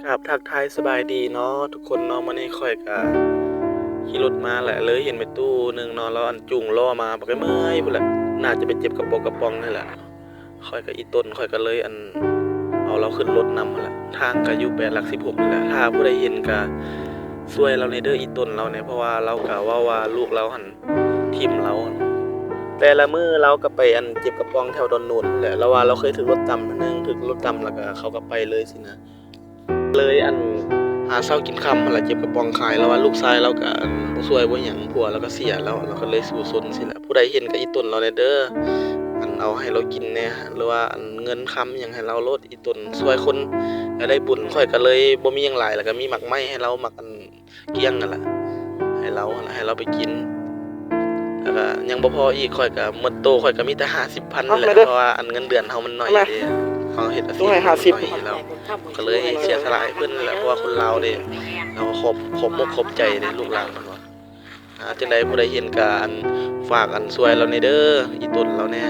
ครับทักทายสบายดีเนาะทุกคนเนาะมื้อนี้ข้อยก็ขี่รถมาแหละเลยเห็นแม่ตู้หนึงเนาะแล้วอันจูงล้อมาบักเมื่อยพุ่นแหละน่าจะไปเจ็บกระโปงกระป๋องนี่แหละข้อยก็อีต้นข้อยก็เลยเอาเราขึ้นรถนำหั่นแหละทางก็อยู่8หลัก16นี่แหละถ้าผู้ใดเห็นก็ช่วยเราในเด้ออีต้นเราเนี่ยเพราะว่าเราก็ว่าลูกเราหั่นทิ่มเราแต่ละมื้อเราก็ไปเจ็บกระป๋องแถวดอนนูนแหละแล้วว่าเราเคยถึกรถต่ำเทื่อนึงถึกรถต่ำแล้วก็เขาก็ไปเลยสินะ เลยหาเช้ากินค่ำหั่นล่ะเจ็บกระป๋องขายแล้วว่าลูกชายเราก็บ่ช่วยบ่หยังผัวเราก็เสียแล้วเราก็เลยสู้ซนซี้แหละผู้ใดเห็นก็อีต้นเราแหน่เด้อเอาให้เรากินแหน่หรือว่าเงินคำหยังให้เราโลดอีต้นช่วยคนแล้วได้บุญข้อยก็เลยบ่มีหยังหลายแล้วก็มีหมักไม้ให้เราหมักเกี้ยงนั่นล่ะให้เราหั่นล่ะให้เราไปกินแล้วก็ยังบ่พออีกข้อยก็หมดโตข้อยก็มีแต่50,000นี่แหละเพราะว่าเงินเดือนเฮามันน้อยเด้เขาเฮ็ดอาชีพน้อยแล้วก็เลยเสียสละให้เพิ่นนั่นแหละเพราะว่าคนลาวเด้เราก็ขอบมกขอบใจเด้ลูกหลานเพิ่นว่าจังได๋ผู้ใดเห็นก็ฝากช่วยเราแหน่เด้ออีต้นเราแหน่